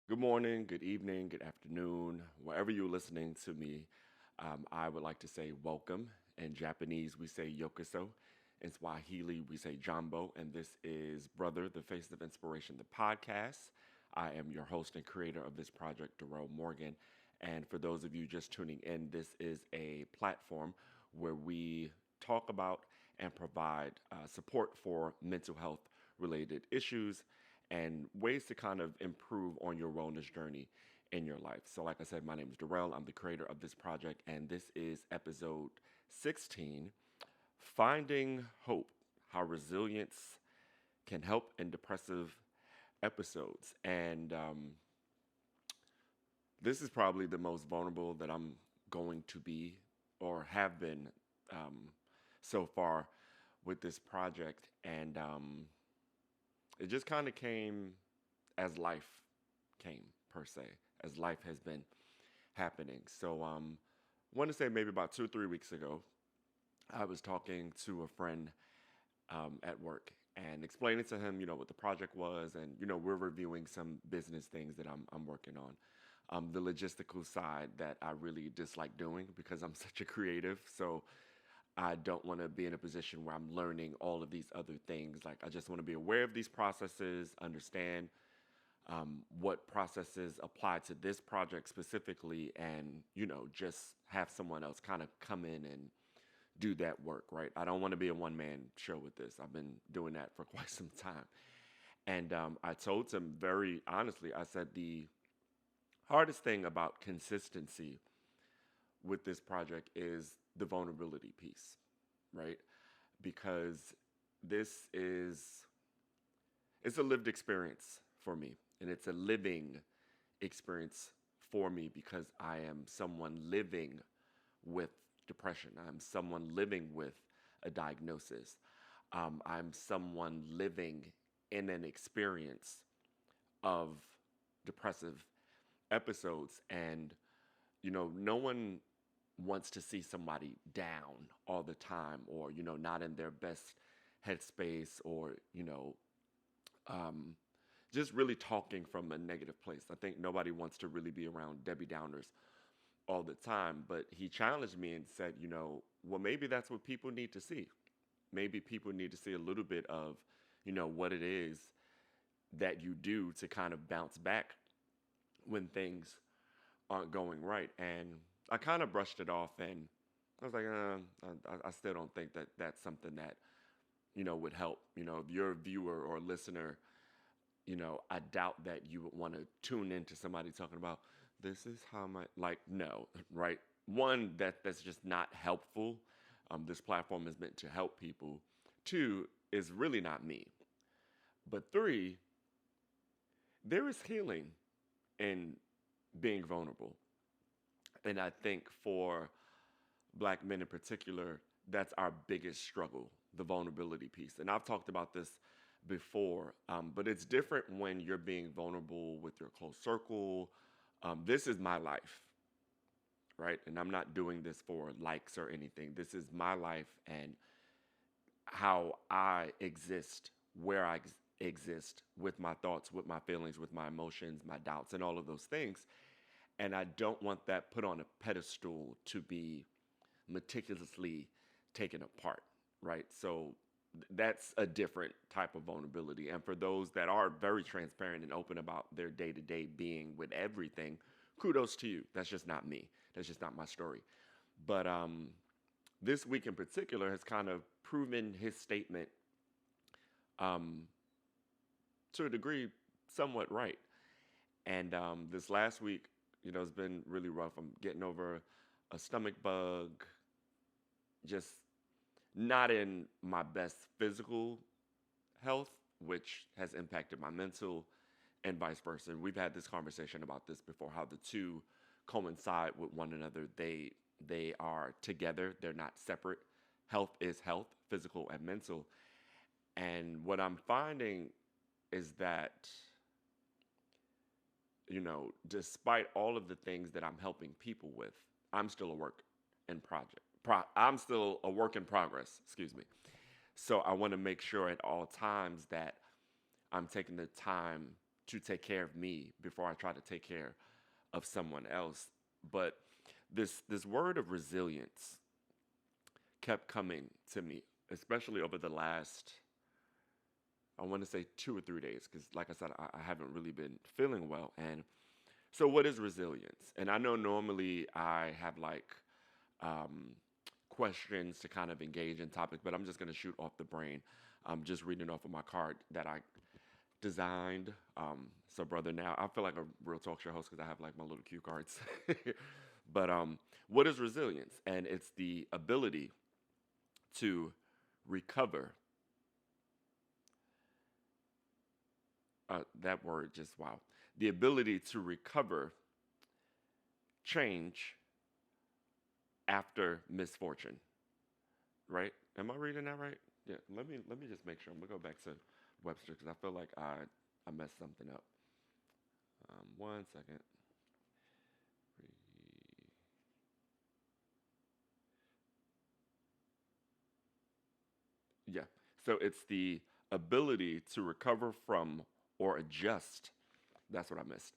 Good morning, good evening, good afternoon, wherever you're listening to me. I would like to say welcome. In Japanese, we say yokoso. In Swahili, we say jambo. And this is Brother, the Face of Inspiration, the podcast. I am your host and creator of this project, Darrell Morgan. And for those of you just tuning in, this is a platform where we talk about and provide support for mental health related issues and ways to kind of improve on your wellness journey in your life. So, like I said, my name is Darrell. I'm the creator of this project, and this is episode 16, Finding Hope: How Resilience Can Help in Depressive Episodes. And This is probably the most vulnerable that I'm going to be or have been um, so far with this project. And It just kind of came as life came, per se, as life has been happening. I want to say maybe about 2 or 3 weeks ago, I was talking to a friend at work and explaining to him, what the project was, and we're reviewing some business things that I'm working on. The logistical side that I really dislike doing because I'm such a creative. So I don't want to be in a position where I'm learning all of these other things. Like, I just want to be aware of these processes, understand what processes apply to this project specifically, and just have someone else kind of come in and do that work, right? I don't want to be a one-man show with this. I've been doing that for quite some time. And I told him very honestly, I said the hardest thing about consistency with this project is the vulnerability piece, right? Because this is it's a lived experience for me, and it's a living experience for me because I am someone living with depression. I'm someone living with a diagnosis. I'm someone living in an experience of depressive episodes. And, no one wants to see somebody down all the time, or, not in their best headspace, or, um, just really talking from a negative place. I think nobody wants to really be around Debbie Downers all the time. But he challenged me and said, well, maybe that's what people need to see. Maybe people need to see a little bit of, what it is that you do to kind of bounce back when things aren't going right. And I kind of brushed it off, and I was like, I still don't think that that's something that, would help. If you're a viewer or listener, I doubt that you would want to tune into somebody talking about this is how my, like, no, right? One, that's just not helpful. This platform is meant to help people. Two, is really not me. But three, there is healing in being vulnerable. And I think for black men in particular, that's our biggest struggle, the vulnerability piece. And I've talked about this before, but it's different when you're being vulnerable with your close circle. This is my life, right? And I'm not doing this for likes or anything. This is my life and how I exist, where exist with my thoughts, with my feelings, with my emotions, my doubts, and all of those things. And I don't want that put on a pedestal to be meticulously taken apart, right? So that's a different type of vulnerability. And for those that are very transparent and open about their day to day being with everything, kudos to you. That's just not me. That's just not my story. But This week in particular has kind of proven his statement um, to a degree somewhat right. And This last week, it's been really rough. I'm getting over a stomach bug, just not in my best physical health, which has impacted my mental and vice versa. We've had this conversation about this before, how the two coincide with one another. They are together. They're not separate. Health is health, physical and mental. And what I'm finding is that, despite all of the things that I'm helping people with, I'm still a work in project. I'm still a work in progress, excuse me. So I want to make sure at all times that I'm taking the time to take care of me before I try to take care of someone else. But this word of resilience kept coming to me, especially over the last, I want to say 2 or 3 days, because like I said, I haven't really been feeling well. And so, what is resilience? And I know normally I have like um, questions to kind of engage in topics, but I'm just going to shoot off the brain. I'm just reading off of my card that I designed. So, brother, now I feel like a real talk show host because I have like my little cue cards. But what is resilience? And it's the ability to recover. That word just wow. The ability to recover, change after misfortune. Right? Am I reading that right? Yeah. Let me just make sure. I'm gonna go back to Webster because I feel like I messed something up. 1 second. Yeah. So it's the ability to recover from or adjust. That's what I missed.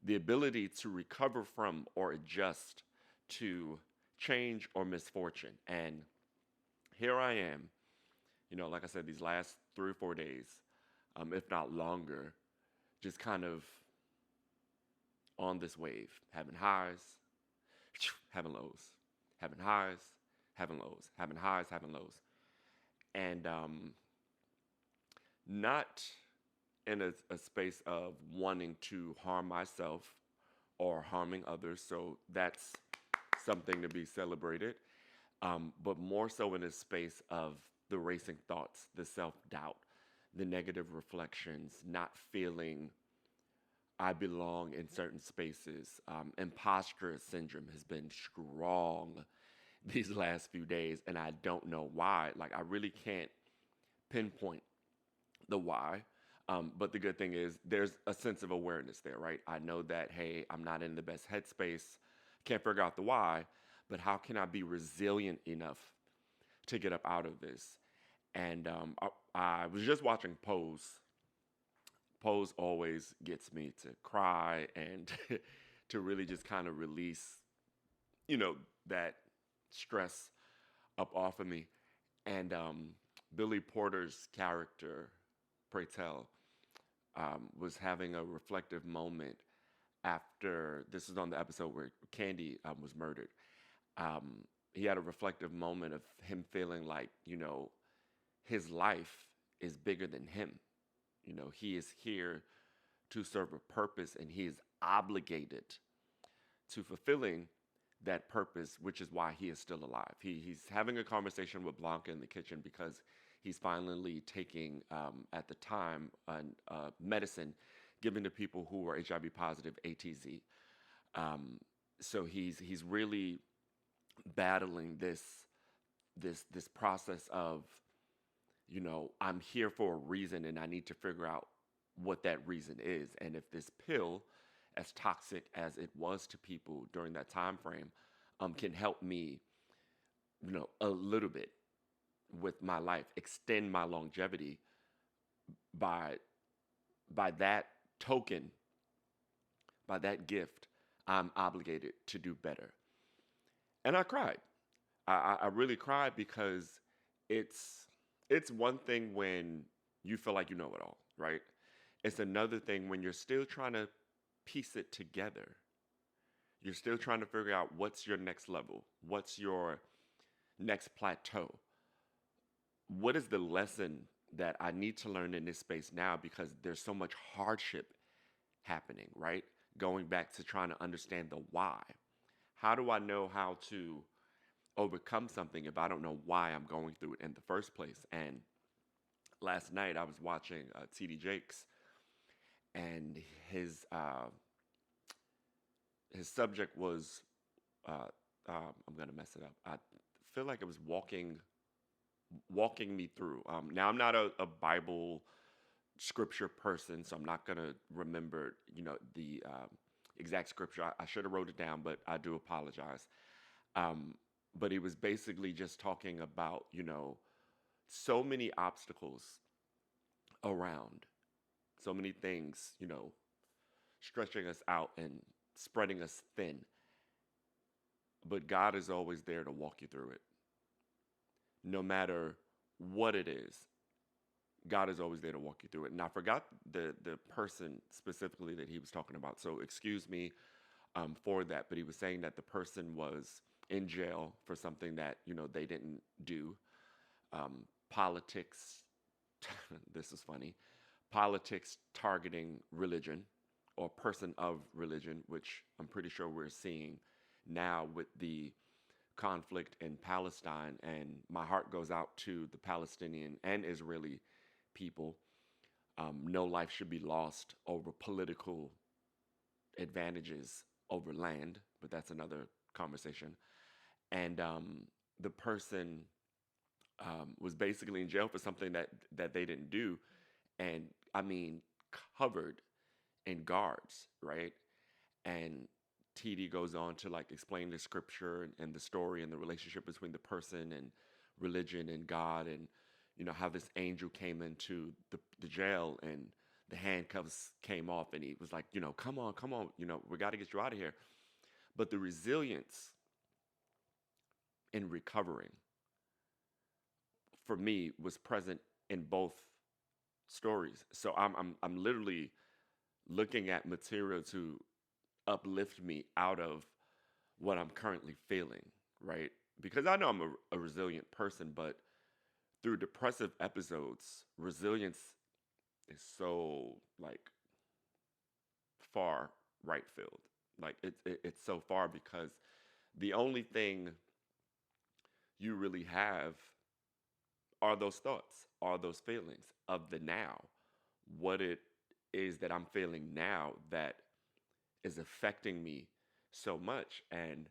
The ability to recover from or adjust to change or misfortune. And here I am, like I said, these last 3 or 4 days, if not longer, just kind of on this wave, having highs, having lows, having highs, having lows, having highs, having lows. And not in a space of wanting to harm myself or harming others. So that's something to be celebrated. But more so in a space of the racing thoughts, the self doubt, the negative reflections, not feeling I belong in certain spaces. Imposter syndrome has been strong these last few days, and I don't know why. Like, I really can't pinpoint the why. But the good thing is there's a sense of awareness there, right? I know that, hey, I'm not in the best headspace, can't figure out the why, but how can I be resilient enough to get up out of this? And I was just watching Pose. Pose always gets me to cry and to really just kind of release, you know, that stress up off of me. And Billy Porter's character, pray tell, was having a reflective moment after this is on the episode where Candy was murdered. Um, he had a reflective moment of him feeling like, his life is bigger than him. He is here to serve a purpose and he is obligated to fulfilling that purpose, which is why he is still alive. He's having a conversation with Blanca in the kitchen because he's finally taking, at the time, medicine given to people who are HIV positive, ATZ. Um, so he's really battling this process of, I'm here for a reason and I need to figure out what that reason is. And if this pill, as toxic as it was to people during that time frame, can help me, a little bit with my life, extend my longevity by by that token, by that gift, I'm obligated to do better. And I cried. I really cried because it's it's one thing when you feel like you know it all, right? It's another thing when you're still trying to piece it together. You're still trying to figure out what's your next level, what's your next plateau. What is the lesson that I need to learn in this space now because there's so much hardship happening, right? Going back to trying to understand the why. How do I know how to overcome something if I don't know why I'm going through it in the first place? And last night I was watching TD Jakes, and his subject was uh, I'm gonna mess it up. I feel like it was walking me through. Now I'm not a Bible scripture person, so I'm not gonna remember the exact scripture. I should have wrote it down, but I do apologize. Um, but he was basically just talking about so many obstacles around. so many things, stretching us out and spreading us thin. But God is always there to walk you through it. No matter what it is, God is always there to walk you through it. And I forgot the person specifically that he was talking about. So excuse me for that. But he was saying that the person was in jail for something that, they didn't do. Politics, this is funny, politics targeting religion or person of religion, which I'm pretty sure we're seeing now with the conflict in Palestine. And my heart goes out to the Palestinian and Israeli people. No life should be lost over political advantages over land, but that's another conversation. And the person was basically in jail for something that they didn't do, and I mean covered in guards, right? And TD goes on to like explain the scripture and the story and the relationship between the person and religion and God, and how this angel came into the jail and the handcuffs came off, and he was like, come on, come on, we got to get you out of here. But the resilience in recovering for me was present in both stories. So I'm literally looking at material to uplift me out of what I'm currently feeling, right? Because I know I'm a resilient person, but through depressive episodes, resilience is so like far right field. Like it's so far because the only thing you really have are those thoughts, are those feelings of the now. What it is that I'm feeling now that is affecting me so much. And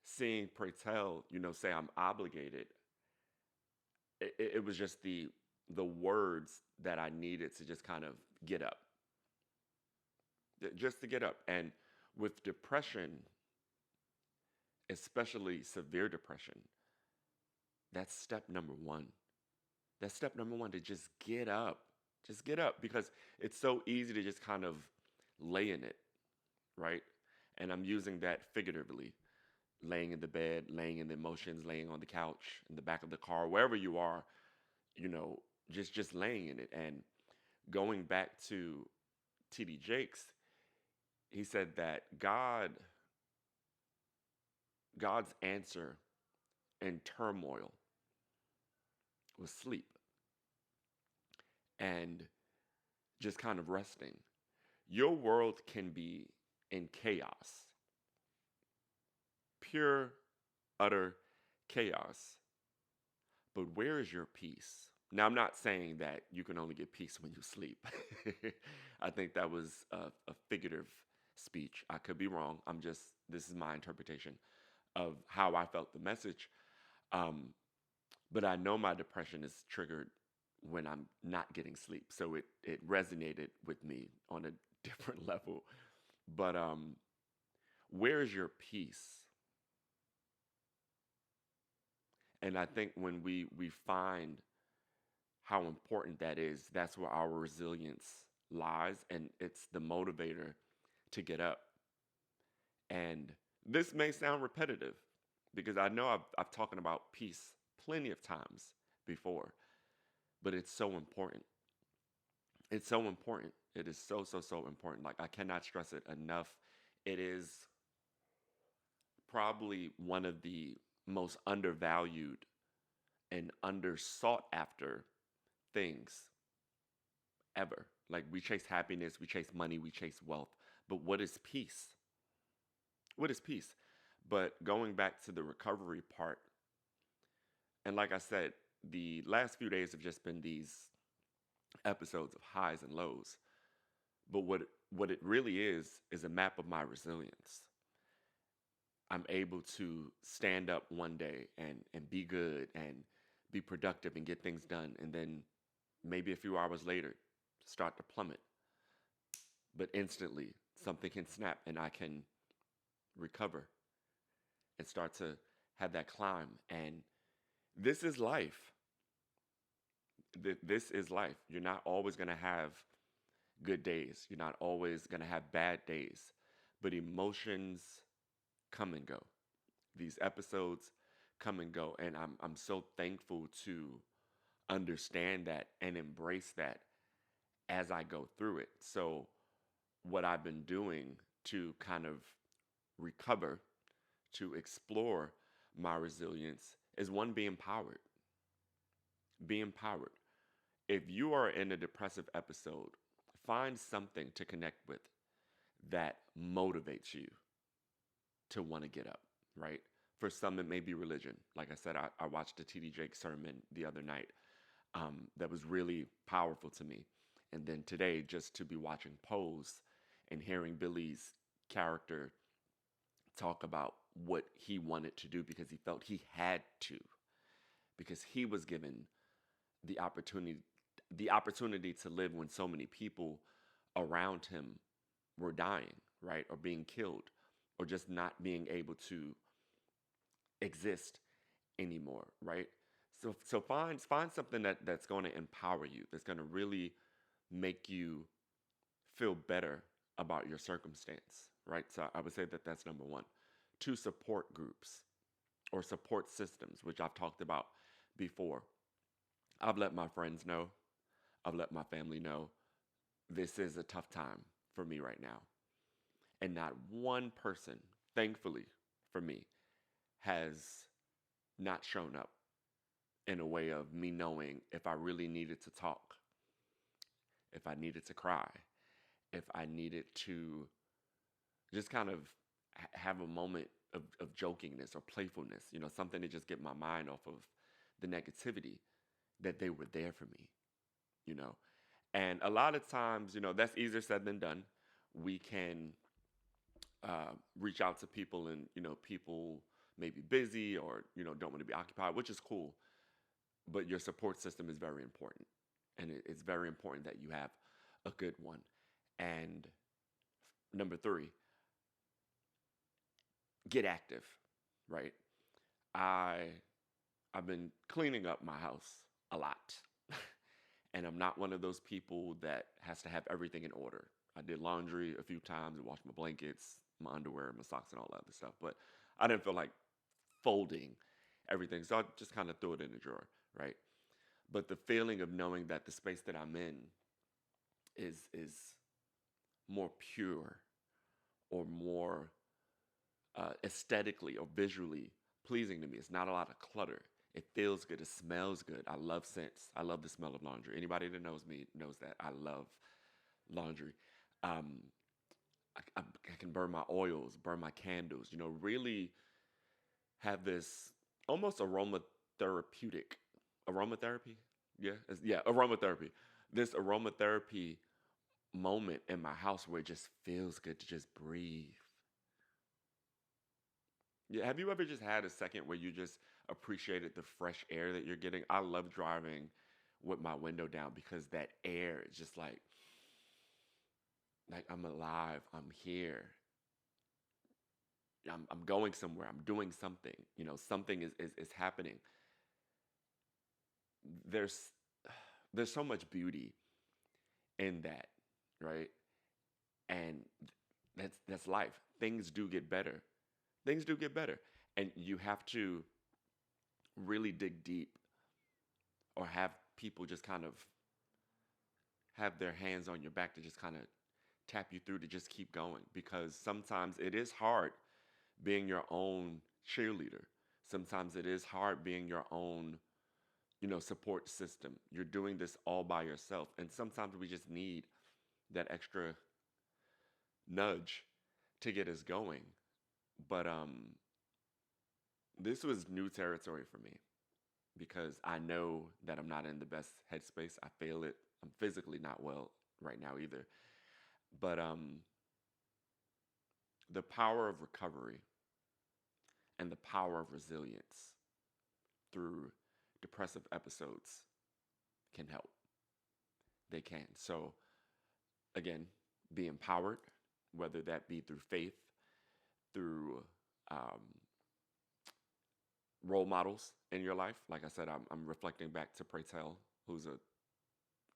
seeing Pratel, say I'm obligated, it was just the words that I needed to just kind of get up, just to get up. And with depression, especially severe depression, that's step number one. That's step number one, to just get up. Just get up, because it's so easy to just kind of lay in it, right? And I'm using that figuratively. Laying in the bed, laying in the emotions, laying on the couch, in the back of the car, wherever you are, you know, just laying in it. And going back to TD Jakes, he said that God's answer in turmoil was sleep and just kind of resting. Your world can be in chaos, pure, utter chaos. But where is your peace? Now, I'm not saying that you can only get peace when you sleep. I think that was a figurative speech. I could be wrong. This is my interpretation of how I felt the message. Um, but I know my depression is triggered when I'm not getting sleep. So it resonated with me on a different level. But where is your peace? And I think when we find how important that is, that's where our resilience lies, and it's the motivator to get up. And this may sound repetitive because I know I've talked about peace plenty of times before, but it's so important. It's so important. It is so, so, so important. Like, I cannot stress it enough. It is probably one of the most undervalued and undersought after things ever. Like, we chase happiness, we chase money, we chase wealth. But what is peace? What is peace? But going back to the recovery part, and like I said, the last few days have just been these episodes of highs and lows. But what it really is a map of my resilience. I'm able to stand up one day and be good and be productive and get things done, and then maybe a few hours later start to plummet. But instantly something can snap and I can recover and start to have that climb. And this is life. This is life. You're not always going to have good days. You're not always going to have bad days, but emotions come and go. These episodes come and go. And I'm so thankful to understand that and embrace that as I go through it. So, what I've been doing to kind of recover, to explore my resilience is one, be empowered. Be empowered. If you are in a depressive episode, find something to connect with that motivates you to want to get up, right? For some, it may be religion. Like I said, I watched a T.D. Jakes sermon the other night that was really powerful to me. And then today, just to be watching Pose and hearing Billy's character talk about what he wanted to do because he felt he had to, because he was given the opportunity to live when so many people around him were dying, right, or being killed, or just not being able to exist anymore, right? So find something that's going to empower you, that's going to really make you feel better about your circumstance, right? So I would say that that's number one. Two, support groups or support systems, which I've talked about before. I've let my friends know, I've let my family know this is a tough time for me right now. And not one person, thankfully for me, has not shown up in a way of me knowing if I really needed to talk, if I needed to cry, if I needed to just kind of have a moment of jokingness or playfulness, something to just get my mind off of the negativity, that they were there for me, you know. And a lot of times, that's easier said than done. We can reach out to people, and people may be busy or don't want to be occupied, which is cool. But your support system is very important, and it's very important that you have a good one. And number three, get active, right? I I've been cleaning up my house a lot. And I'm not one of those people that has to have everything in order. I did laundry a few times, washed my blankets, my underwear, my socks, and all that other stuff. But I didn't feel like folding everything. So I just kind of threw it in the drawer, right? But the feeling of knowing that the space that I'm in is more pure or more aesthetically or visually pleasing to me. It's not a lot of clutter. It feels good. It smells good. I love scents. I love the smell of laundry. Anybody that knows me knows that I love laundry. Um, I can burn my oils, burn my candles, really have this almost aromatherapy. Yeah, yeah, aromatherapy. This aromatherapy moment in my house where it just feels good to just breathe. Yeah, have you ever just had a second where you just appreciated the fresh air that you're getting? I love driving with my window down because that air is just like I'm alive, I'm here. I'm going somewhere. I'm doing something. Something is happening. There's there's so much beauty in that, right? And that's life. Things do get better. Things do get better. And you have to really dig deep or have people just kind of have their hands on your back to just kind of tap you through to just keep going, because sometimes it is hard being your own cheerleader. Sometimes it is hard being your own, support system. You're doing this all by yourself. And sometimes we just need that extra nudge to get us going. But this was new territory for me because I know that I'm not in the best headspace. I feel it. I'm physically not well right now either. But the power of recovery and the power of resilience through depressive episodes can help. They can. So, again, be empowered, whether that be through faith, through um, role models in your life. Like I said, I'm reflecting back to Pray Tell, who's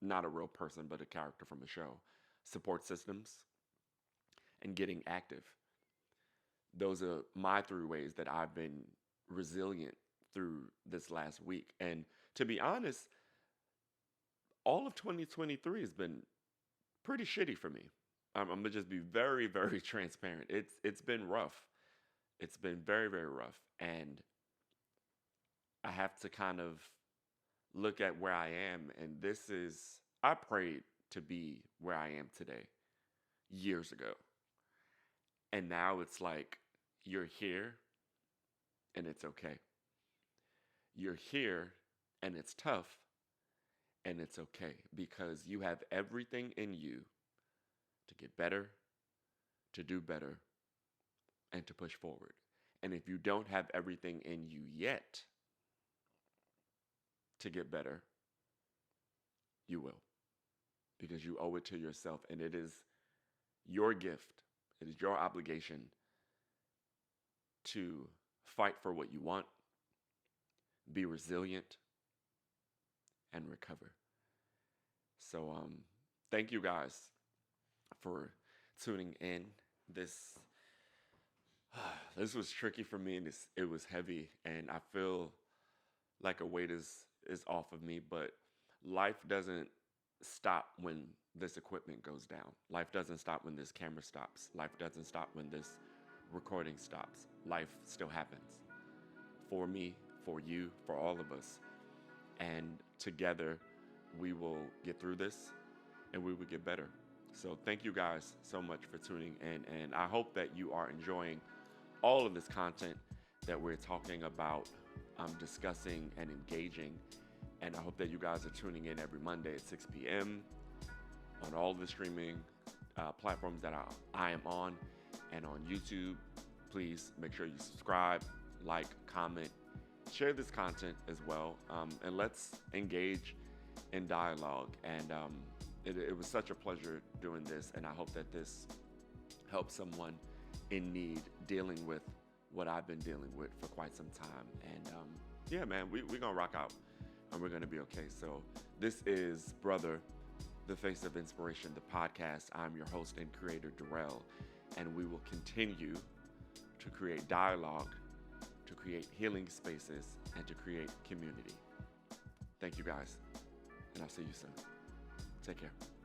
not a real person, but a character from a show. support systems, and getting active. Those are my three ways that I've been resilient through this last week. And to be honest, all of 2023 has been pretty shitty for me. I'm gonna just be very, very transparent. It's been rough. It's been very, very rough, and I have to kind of look at where I am. And this is, I prayed to be where I am today years ago, and now it's like you're here, and it's okay. You're here, and it's tough, and it's okay because you have everything in you to get better, to do better, and to push forward. And if you don't have everything in you yet to get better, you will, because you owe it to yourself. And it is your gift, it is your obligation to fight for what you want, be resilient, and recover. So, thank you guys for tuning in. This was tricky for me, and it was heavy, and I feel like a weight is off of me. But life doesn't stop when this equipment goes down. Life doesn't stop when this camera stops. Life doesn't stop when this recording stops. Life still happens for me, for you, for all of us. And together, we will get through this, and we will get better. So thank you guys so much for tuning in, and I hope that you are enjoying all of this content that we're talking about, discussing and engaging. And I hope that you guys are tuning in every Monday at 6 p.m. on all the streaming platforms that I am on, and on YouTube. Please make sure you subscribe, like, comment, share this content as well, and let's engage in dialogue. And it was such a pleasure doing this, and I hope that this helps someone in need dealing with what I've been dealing with for quite some time. And yeah, man, we're gonna rock out, and we're gonna be okay. So this is Brother, the Face of Inspiration, the podcast. I'm your host and creator, Darrell, and we will continue to create dialogue, to create healing spaces, and to create community. Thank you guys, and I'll see you soon. Take care.